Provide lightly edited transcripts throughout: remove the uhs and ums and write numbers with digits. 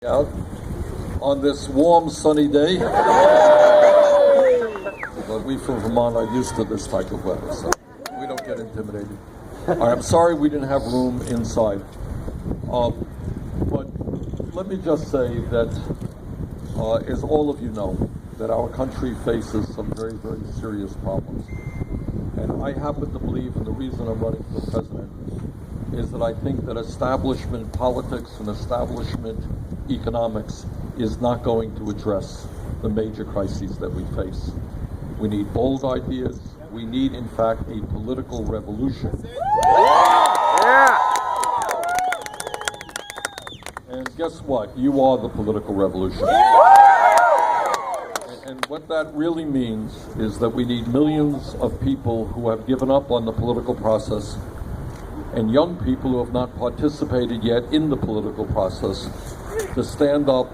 Out on this warm, sunny day. But we from Vermont are used to this type of weather, so we don't get intimidated. I'm sorry we didn't have room inside. But let me just say that, as all of you know, that our country faces some very, very serious problems. And I happen to believe, and the reason I'm running for president, is that I think that establishment politics and establishment economics is not going to address the major crises that we face. We need bold ideas. We need, in fact, a political revolution. Yeah. And guess what? You are the political revolution. And what that really means is that we need millions of people who have given up on the political process and young people who have not participated yet in the political process to stand up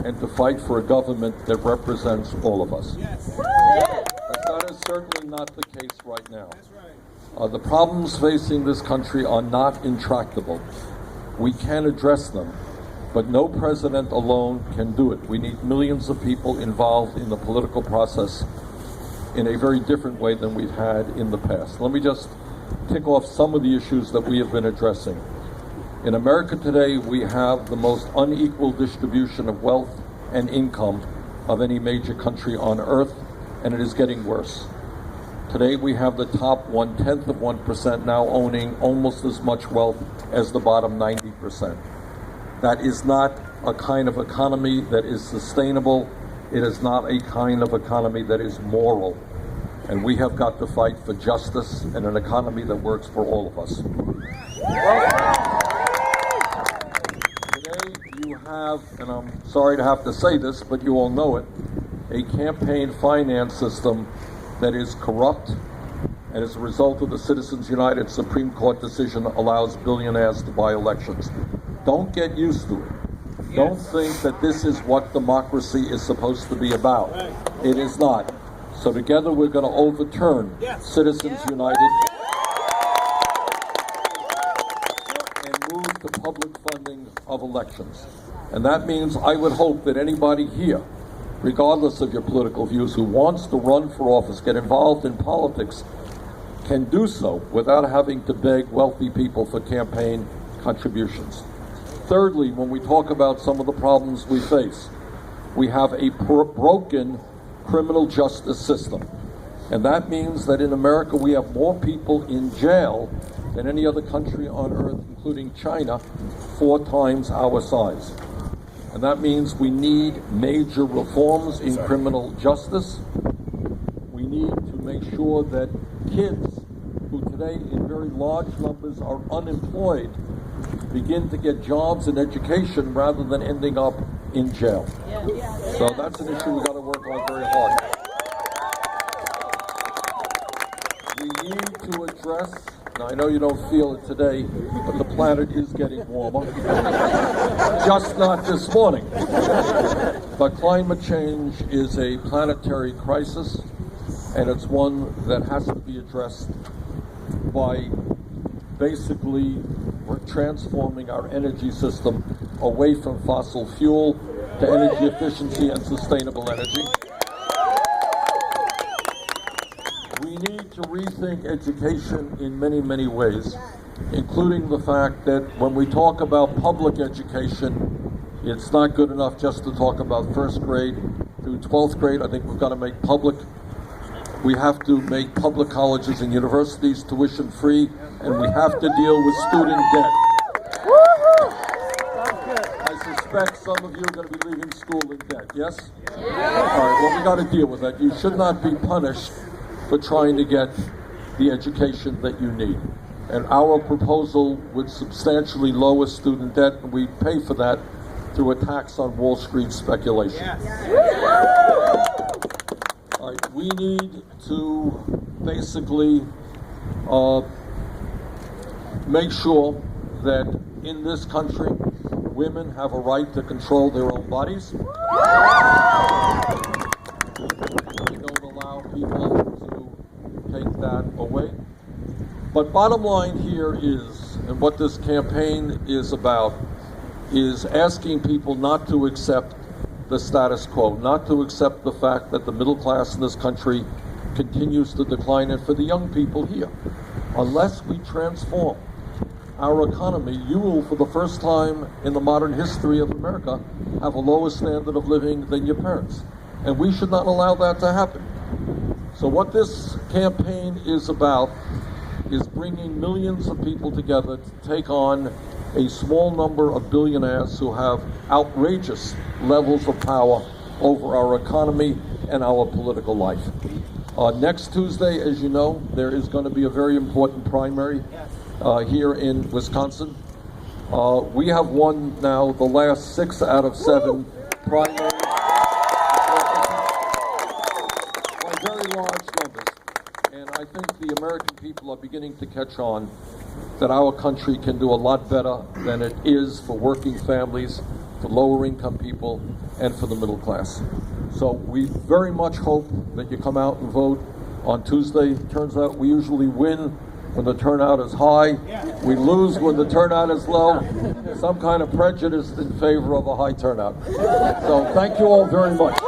and to fight for a government that represents all of us. Yes. But that is certainly not the case right now. The problems facing this country are not intractable. We can address them, but no president alone can do it. We need millions of people involved in the political process in a very different way than we've had in the past. Let me just tick off some of the issues that we have been addressing. In America today, we have the most unequal distribution of wealth and income of any major country on earth, and it is getting worse. Today, we have the top 0.1% now owning almost as much wealth as the bottom 90%. That is not a kind of economy that is sustainable. It is not a kind of economy that is moral. And we have got to fight for justice and an economy that works for all of us. Today you have, and I'm sorry to have to say this, but you all know it, a campaign finance system that is corrupt, and as a result of the Citizens United Supreme Court decision allows billionaires to buy elections. Don't get used to it. Yes. Don't think that this is what democracy is supposed to be about. Right. It is not. So together we're going to overturn Citizens United and move to public funding of elections. And that means I would hope that anybody here, regardless of your political views, who wants to run for office, get involved in politics, can do so without having to beg wealthy people for campaign contributions. Thirdly, when we talk about some of the problems we face, we have a broken criminal justice system. And that means that in America we have more people in jail than any other country on earth, including China, 4 times our size. And that means we need major reforms in criminal justice. We need to make sure that kids who today in very large numbers are unemployed begin to get jobs and education rather than ending up in jail. So that's an issue we've got to work on very hard. We need to address, now I know you don't feel it today, but the planet is getting warmer. Just not this morning. But climate change is a planetary crisis, and it's one that has to be addressed by basically transforming our energy system away from fossil fuel to energy efficiency and sustainable energy. We need to rethink education in many, many ways, including the fact that when we talk about public education, it's not good enough just to talk about first grade through 12th grade. I think we've got to make we have to make public colleges and universities tuition free, and we have to deal with student debt. I suspect some of you are going to be leaving school in debt, yes? All right, well, we got to deal with that. You should not be punished for trying to get the education that you need. And our proposal would substantially lower student debt, and we pay for that through a tax on Wall Street speculation. All right, we need to basically make sure that in this country, women have a right to control their own bodies. We don't allow people to take that away. But bottom line here is, and what this campaign is about, is asking people not to accept the status quo, not to accept the fact that the middle class in this country continues to decline, and for the young people here, unless we transform our economy, you will, for the first time in the modern history of America, have a lower standard of living than your parents. And we should not allow that to happen. So what this campaign is about is bringing millions of people together to take on a small number of billionaires who have outrageous levels of power over our economy and our political life. Next Tuesday, as you know, there is going to be a very important primary here in Wisconsin. We have won now the last 6 out of 7 primaries by very large numbers. And I think the American people are beginning to catch on that our country can do a lot better than it is for working families, for lower income people, and for the middle class. So we very much hope that you come out and vote on Tuesday. Turns out we usually win when the turnout is high. We lose when the turnout is low. Some kind of prejudice in favor of a high turnout. So thank you all very much.